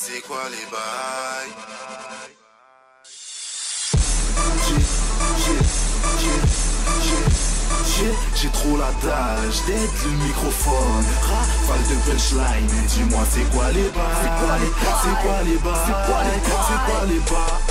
c'est quoi les bails? J'ai trop la dalle, j't'aide le microphone. Rafale de punchline, mais dis-moi c'est quoi les bails? C'est quoi les bails? C'est quoi les bails? C'est quoi les bails? C'est quoi les bails?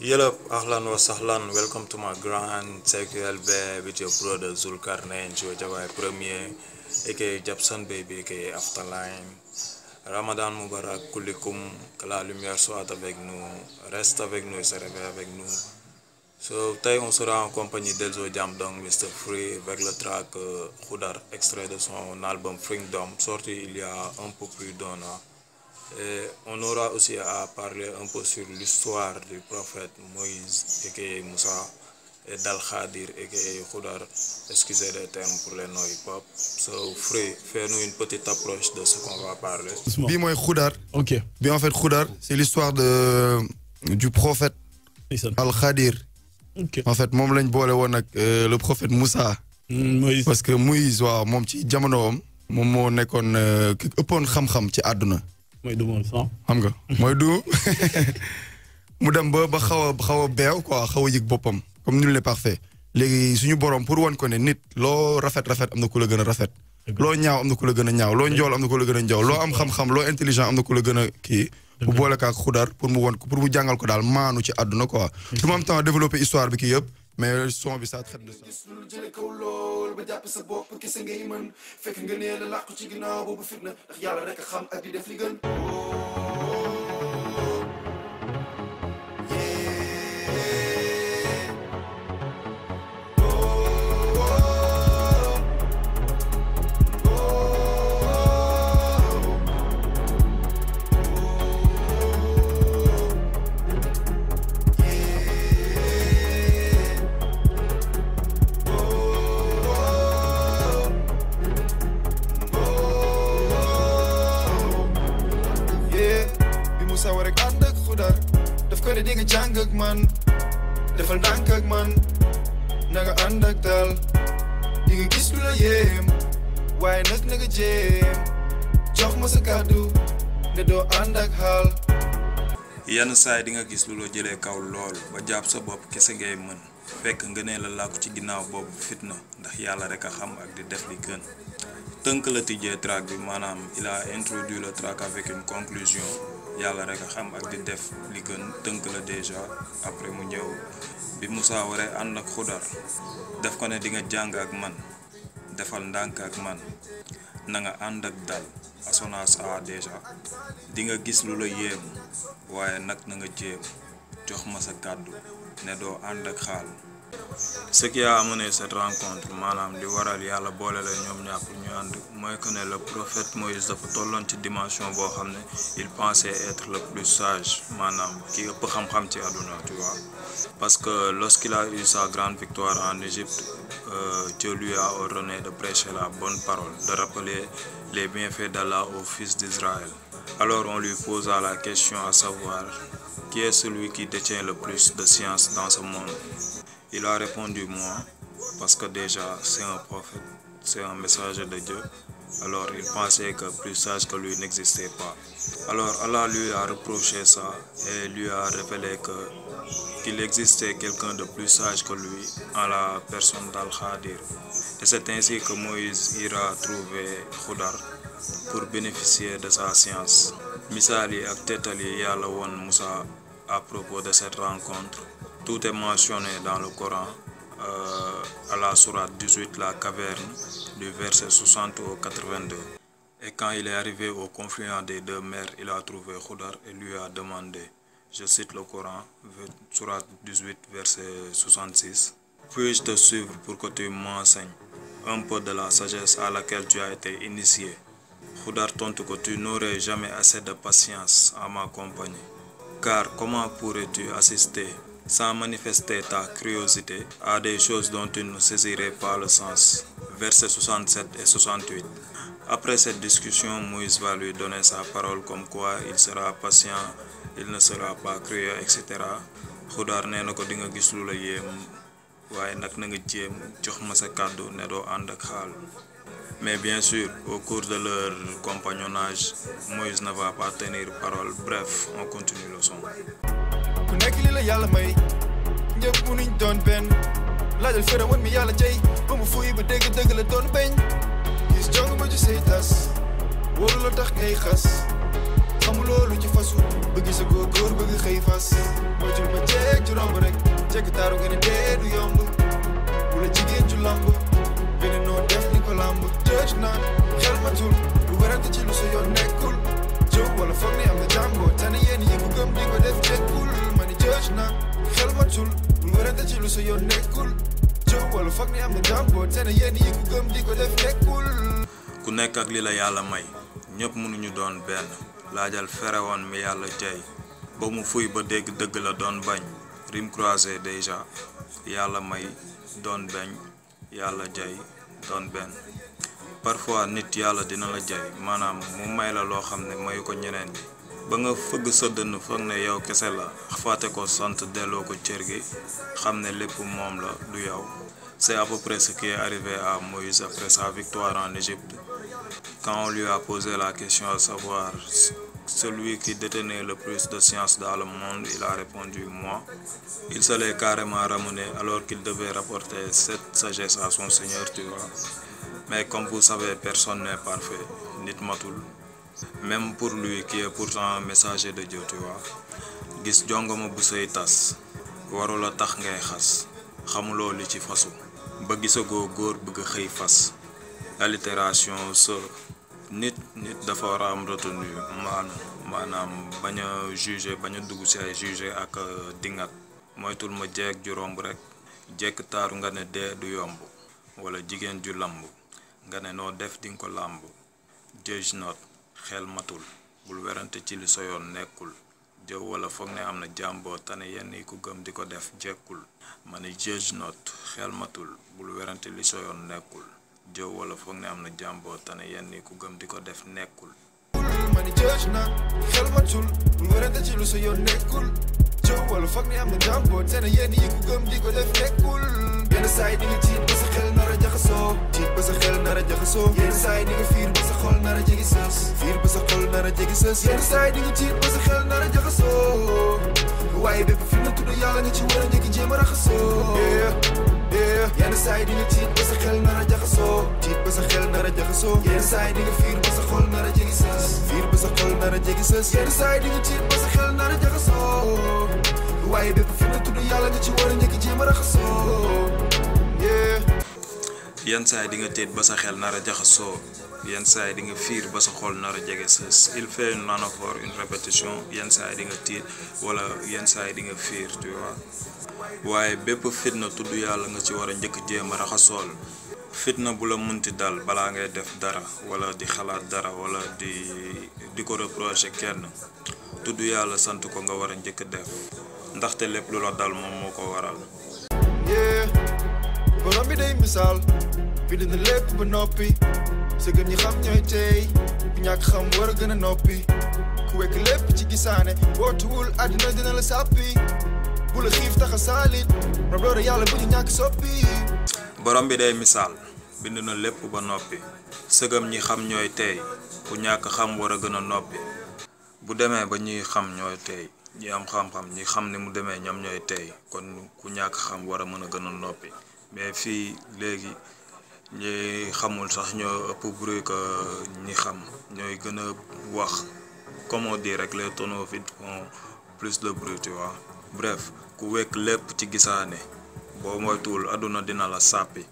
Yellow, ahlan wa sahlan, welcome to my grand CQLB with your brother Zulkarnain, Jojawa Premier, aka Japson Baby, aka Afterline. Ramadan Mubarak, Kulikum, que la lumière soit avec nous, reste avec nous et se réveille avec nous. So, today on sera en compagnie d'Elzo Jam, donc Mr. Free, avec le track Khoudar, extrait de son album Freedom, sorti il y a un peu plus d'un an. Et on aura aussi à parler un peu sur l'histoire du prophète Moïse, aka Moussa, et d'Al-Khadir, aka Khoudar, excusez les termes pour les noms hip-hop. So, Free, fais-nous une petite approche de ce qu'on va parler. Bi mooy Khoudar. Ok. Bi en fait Khoudar, c'est l'histoire du prophète Al-Khadir. Ok. En fait moom lañ boole woon ak le prophète Moussa. Moïse. Parce que Moïse waaw moom ci jamonoom moom moo nekkoon ki ëppoon xam-xam ci àdduna. mooy du moom sax. xam nga mooy du mu dem ba xaw a beew quoi xaw a yëg boppam comme nul n'est parfait. léegi suñu borom pour wan ko ne nit loo rafet am na ku la gën a rafet. loo ñaaw am na ku la gën a ñaaw loo njool am na ku la gën a njool loo am xam-xam loo intelligent am na ku la gën a kii. bu boole kaak Khoudar pour mu won ko pour mu jàngal ko daal maanu ci àdduna quoi. du ma am temps développer histoire bi kii yëpp mais son bi ça traite de ça. jële kaw lool ba jàpp sa bopp kese ngay mën fekk nga nee la làqu ci ginnaaw boobu fitna ndax yàlla rek a xam ak di def li gën. di nga jàng ak man defal ndànk ak man na nga ànd ak dal di nga gis lu la yéem waaye nag na nga jéem jox ma sa kàddu ne doo ànd ak xaal. yenn saay di nga gis lu la jëlee kaw lool ba jàpp sa bopp kese ngay mën fekk nga ne la làkku ci ginnaaw boobu fitna ndax yàlla rek a xam ak di def li gën. tënk la tijjee track bi maanaam il a introduit le track avec une conclusion yàlla rek a xam ak di def li gën tënk la déjà après mu ñëw bi Moussa waree ànd ak Khoudar def ko ne di nga jàng ak man defal ndànk ak man na nga ànd ak dal assonance a déjà di nga gis lu la yéem waaye nag na nga jéem jox ma sa kàddu ne doo ànd ak xaal. Ce qui a amené cette rencontre maanaam li waral yàlla boole la ñoom ñaar pour ñu ànd mooy que ne le prophète Moïse dafa tolloon ci dimension boo xam ne il pensait être le plus sage maanaam ki ëpp xam-xam ci àdduna tu vois parce que lorsqu'il a eu sa grande victoire en Égypte Dieu lui a ordonné de prêcher la bonne parole de rappeler les bienfaits d'Allah aux fils d'Israël. Alors on lui posa la question à savoir qui est celui qui détient le plus de science dans ce monde. Il a répondu moi, parce que déjà c'est un prophète, c'est un messager de Dieu. Alors il pensait que plus sage que lui n'existait pas. Alors Allah lui a reproché ça et lui a révélé qu'il existait quelqu'un de plus sage que lui en la personne d'Al-Khadir. Et c'est ainsi que Moïse ira trouver Khoudar pour bénéficier de sa science. Misali ak tetali yàlla woon Moussa à propos de cette rencontre. Tout est mentionné dans le Coran, à la sourate 18, la caverne, du verset 60 au 82. Et quand il est arrivé au confluent des deux mers, il a trouvé Khoudar et lui a demandé, je cite le Coran, sourate 18, verset 66, « Puis-je te suivre pour que tu m'enseignes un peu de la sagesse à laquelle tu as été initié ?» Khoudar tontu que tu n'aurais jamais assez de patience à ma compagnie. Car comment pourrais-tu assister sans manifester ta curiosité à des choses dont tu ne saisirais pas le sens. Versets 67 et 68. Après cette discussion, Moïse va lui donner sa parole comme quoi il sera patient, il ne sera pas cruel, etc. Khoudar nee na ko di nga gis lu la yéem waaye nag na nga jéem jox ma sa kàddu ne doo ànd ak xaal. Mais bien sûr, au cours de leur compagnonnage, Moïse ne va pas tenir parole. Bref, on continue le son. ku nekk li la yàlla may ñëpp mënuñ doon benn laajal fëra woon mi yàlla jey ba mu fuy ba dégg dëgg la doon beñ gis jong ma ju say tas wóoru la tax ngay xas xamuloo lu ci fasu bëgg sa góor bëgg xëy fas moytul ma jeeg ju romb rek jekk taaru nga ne dee du yomb bu la jigéen ju lamb beneen noo def ni ko lamb judge naan xel matul lu werante ci lu sa yoon nekkul jëw wala foog ni am na jàngoo tane yéen yi ku gëm di ko def jekkul ma ni judge naan xel matul lu werante ci lu sa yoon nekkul jëw wala foog ni am na jàngoo tane yéen yi ku gëm di ko def nekkul ku nekk ak li la yàlla may ñëpp mënuñu doon benn laajal ferewoon mi yàlla jey ba mu fuy ba dégg dëgg la doon bañ rime croisé déjà yàlla may doon bañ yàlla jey doon benn parfois nit yàlla dina la jey maanaam mu may la loo xam ne mayu ko ñeneen ñi ba nga fëgg sa dënn foog ne yow kese la fàtte ko sant delloo ko cër gi xam ne lépp moom la du yow. C'est à peu près ce qui est arrivé à Moïse après sa victoire en Égypte. Quand on lui a posé la question à savoir celui qui détenait le plus de science dans le monde, il a répondu moi. Il se l'est carrément ramené alors qu'il devait rapporter cette sagesse à son Seigneur, tu vois. Mais comme vous savez, personne n'est parfait, nit matul. Même pour lui qui est pourtant un messager de Dieu, tu vois. Gis jongoma bu sey tas warula tax ngay xas xamuloo li ci fasu ba gisagoo góor bëgg xëy fas. Allitération se nit dafa war a am retenue maanaam bañ a juger bañ a dugg ci ay juger ak dingat moytul ma jeeg ju romb rek jekk taaru nga ne dee du yomb wala jigéen ju lamb nga ne noo def dinga ko lamb judge not xel matul bul werante ci li sa yoon nekkul jëw wala foog ne am na jàmboo tane yenn yi ku gëm di ko def jekkul ma ne judge not xel matul bul werante li sa yoon nekkul jëw wala foog ne am na jàmboo tane yenn yi ku gëm di ko def nekkul ma ni judge na xel matul bul werante ci lu sa yoon nekkul jëw wala foog ne am na jàmboo tane yenn yi ku gëm di ko def nekkul yenn saa yi di nga tiit ba sa xel nar a jaxasoo tiit ba sa xel nar a jaxasoo yenn saa yi di nga fiir ba sa xol nar a jegi sës fiir ba sa xol nar a jegi sës yenn saa yi di nga tiit ba sa xel nar a jaxasoo waaye bépp fi nga tudd yàlla nga ci war a njëkk jéem a raxasoo yenn saa yi di nga tiit ba sa xel nar a jaxasoo tiit ba sa xel nar a jaxasoo yenn saa yi di nga fiir ba sa xol nar a jegi sës fiir ba sa xol nar a jegi sës yenn saa yi di nga tiit ba sa xel nar a jaxasoo waaye bépp fi nga tudd yàlla nga ci war a njëkk jéem a raxasoo yenn saa yi di nga tiit ba sa xel nar a jaxasoo yenn saa yi di nga fiir ba sa xol nar a jege sës il fait une anaphore une répétition yenn saa yi di nga tiit wala yenn saa yi di nga fiir tu vois waaye bépp fitna tudd yàlla nga ci war a njëkk jéem a raxasool fitna bu la munti dal balaa ngay def dara wala di xalaat dara wala di ko reprocher kenn tudd yàlla sant ko nga war a njëkk def ndaxte lépp lu la dal moom moo ko waral. borom bi day misaal bind na lépp ba noppi sa gëm ñi xam ñooy tey bu ñàkk xam war a gën a noppi ku wekk lépp ci gisaane wootuwul àddina dina la sàppi bu la xiif tax a saalit rab loolu yàlla bu ñu ñàkk soppi. borom bi day misaal bind na lépp ba noppi sëgëm ñi xam ñooy tey ku ñàkk xam war a gën a noppi bu demee ba ñuy xam ñooy tey ñi am xam-xam ñi xam ni mu demee ñoom ñooy tey kon ku ñàkk xam war a mën a gën a noppi mais fii léegi ñi xamul sax ñoo ëpp bruit que ñi xam ñooy gën a wax comme on dit rek les tonneaux vides font plus de bruit tu vois. Bref ku wekk lépp ci gisaane boo moytuwul àdduna dina la sàppi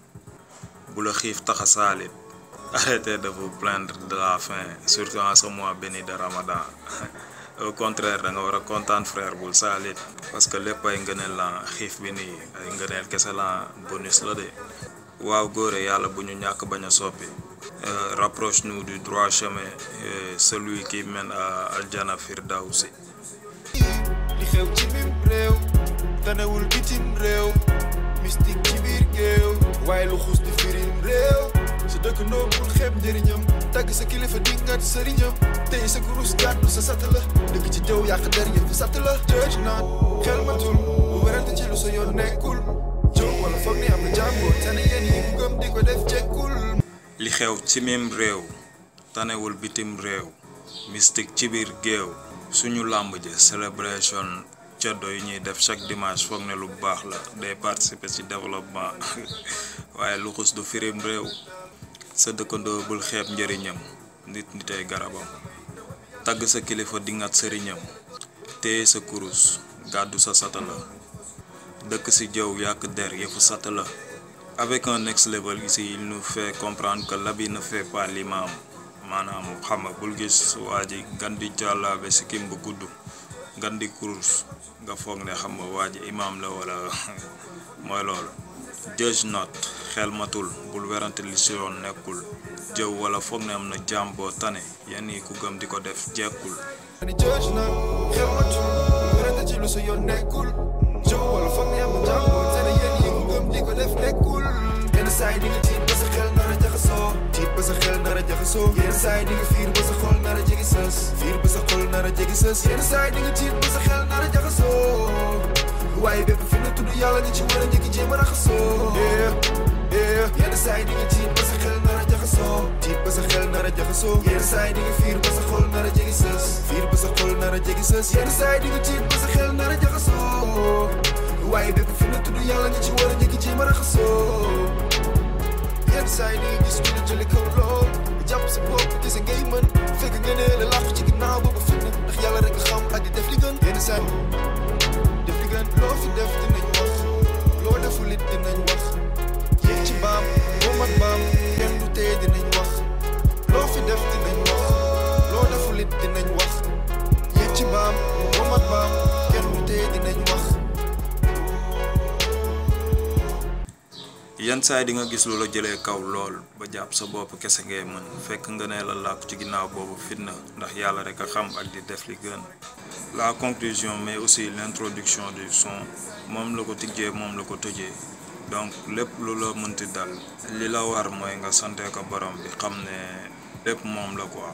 bu la xiif tax a saalit arrêtez de vous plaindre de la faim surtout en ce mois béni de Ramadan au contraire da nga war a kontaan frère bul saalit parce que lépp ay ngëneel la xiif bi nii ay ngëneel kese la bonus la de waaw góore yàlla bu ñu ñàkk bañ a soppi rapproche-nous du droit chemin celui qui mène à Aljana Firdawsi. li xew ci mim réew tanewul bitim réew mystique ci biir géew waaye lu xuus di firim réew sa dëkkandoo bul xeeb njëriñam tagg sa kilifa dingat sëriñam tey sa kurus gàddu sa satt la dëgg ci jëw yàq der yëpp satt la jëj naan xel matul bu werante ci lu sa yoon nekkul jëw wala foog ni am na jàmboo tane yéen yi ku gëm di ko def jekkul li xew ci même réew tanewul bitim réew mystique ci biir géew suñu làmb ji celebration ceddo yi ñuy def chaque dimanche foog ne lu baax la day participer ci développement waaye luxus du firim réew sa dëkkandoo bul xeeb njëriñam nit nitay garabam tagg sa kilifa dingat sëriñam téye sa kurus gàddu sa satala dëkk ci jëw yàq der yëfu satala. Avec un next level ici il nous fait comprendre que l'habit ne fait pas l'imam maanaam xam nga bul gis waa ji gan di jàllaabe si kim bu gudd gan di kurus nga foog ne xam nga waa ji imam la wala mooy loolu. Judge not xel matul bul werante li si yoon nekkul jëw wala foog ne am na jaam boo tane yenn yi ku gëm di ko def jekkul. Judge not xel matul bul werante ci lu si yoon nekkul jëw wala foog ne am na jaam boo tane yenn yi ku gëm di ko def nekkul. yenn saa yi di nga tiit ba sa xel nar a jaxasoo tiit ba sa xel nar a jaxasoo yenn saa yi di nga fiir ba sa xol nar a jegi sës fiir ba sa xol nar a jegi sës yenn saa yi di nga tiit ba sa xel nar a jaxasoo waaye bépp fi na tudd yàlla nga ci war a njëkki jéem a raxasoo yenn saa yi di nga tiit ba sa xel nar a jaxasoo tiit ba sa xel nar a jaxasoo yenn saa yi di nga fiir ba sa xol nar a jegi sës fiir ba sa xol nar a jegi sës yenn saa yi di nga tiit ba sa xel nar a jaxasoo waaye bépp fi na tudd yàlla nga ci war a njëkki jéem a raxasoo yenn saa yi di nga gis ñu ne jëli kaw lool jàpp sa bopp gis ngay mën fekk nga ne la làqu ci ginnaaw boobu fitna ndax yàlla rek a xam ak di def li gën yenn saa def li gën loo fi def dinañ wax loo deful it dinañ wax yéeg ci baam boo mat baam kenn du tee dinañ wax loo fi def dinañ wax loo deful it dinañ wax yéeg ci baam boo mat baam kenn du tee dinañ wax. yenn saa yi di nga gis lu la jëlee kaw lool ba jàpp sa bopp kese ngay mën fekk nga ne la làkk ci ginnaaw boobu fitna ndax yàlla rek a xam ak di def li gën. La conclusion mais aussi l'introduction du son moom la ko tijjee moom la ko tëjee donc lépp lu la mënti dal li la war mooy nga sante ko borom bi xam ne lépp moom la quoi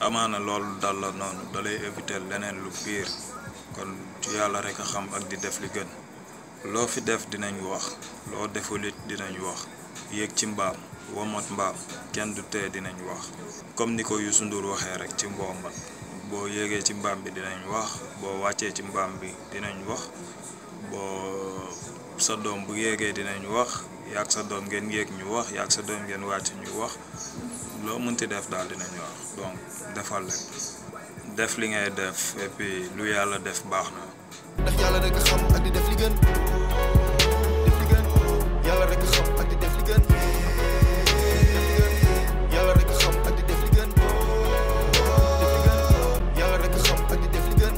amaana loolu dal la noonu dalay éviter leneen lu pire kon yàlla rek a xam ak di def li gën. loo fi def dinañ wax loo defulit dinañ wax yéeg ci mbaam womat mbaam kenn du tee dinañ wax comme ni ko Youssou Ndour waxee rek ci mbombat boo yéegee ci mbaam bi dinañ wax boo wàccee ci mbaam bi dinañ wax boo sa doom bu yéegee dinañ wax yaag sa doom ngeen yéeg ñu wax yaag sa doom ngeen wàcc ñu wax loo mënti def daal dinañ wax donc defal rek def li ngay def et puis lu yàlla def baax na. ndax yàlla rek a xam ak di def li gën yàlla rek a xam ak di def li gën yàlla rek a xam ak di def li gën yàlla rek a xam ak di def li gën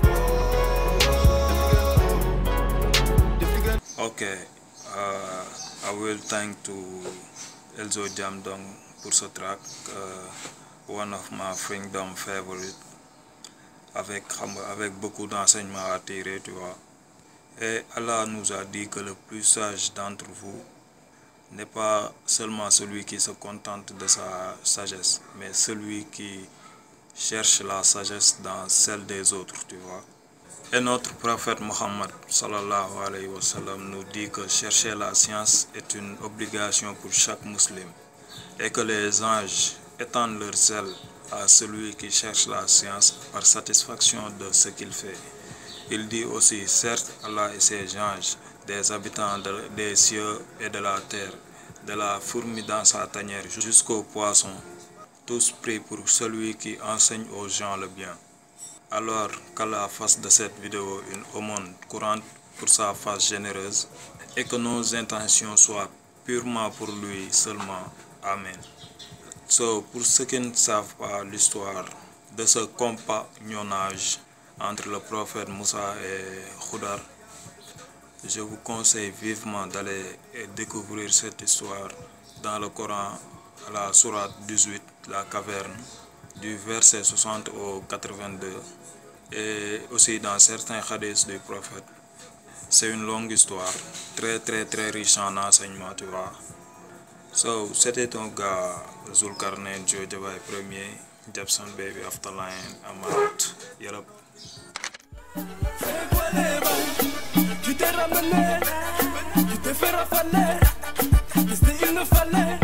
Okay, I will thank to Elzo Jamdong pour ce track, one of my freedom favorite, avec beaucoup d'enseignements à tirer, tu vois. Et Allah nous a dit que le plus sage d'entre vous n'est pas seulement celui qui se contente de sa sagesse, mais celui qui cherche la sagesse dans celle des autres, tu vois. Et notre prophète Mohammed sallallahu alayhi wa sallam nous dit que chercher la science est une obligation pour chaque musulman et que les anges étendent leur zèle à celui qui cherche la science par satisfaction de ce qu'il fait. Il dit aussi, certes, Allah et ses anges, des habitants des cieux et de la terre, de la fourmi dans sa tanière jusqu'au poisson, tous prient pour celui qui enseigne aux gens le bien. Alors qu'Allah fasse de cette vidéo une aumône courante pour sa face généreuse et que nos intentions soient purement pour lui seulement. Amen. So, pour ceux qui ne savent pas l'histoire de ce compagnonnage entre le prophète Moussa et Khudar, je vous conseille vivement d'aller découvrir cette histoire dans le Coran, à la sourate 18, la caverne, du verset 60 au 82, et aussi dans certains hadiths du prophète. C'est une longue histoire, très riche en enseignements, tu vois. So, c'était ton gars, Zulkarnain, Joe Jabay Premier, Jabson Baby, Afterline, Amat, Yarab. Tu t'es ramené, tu t'es fait rafaler, il ne fallait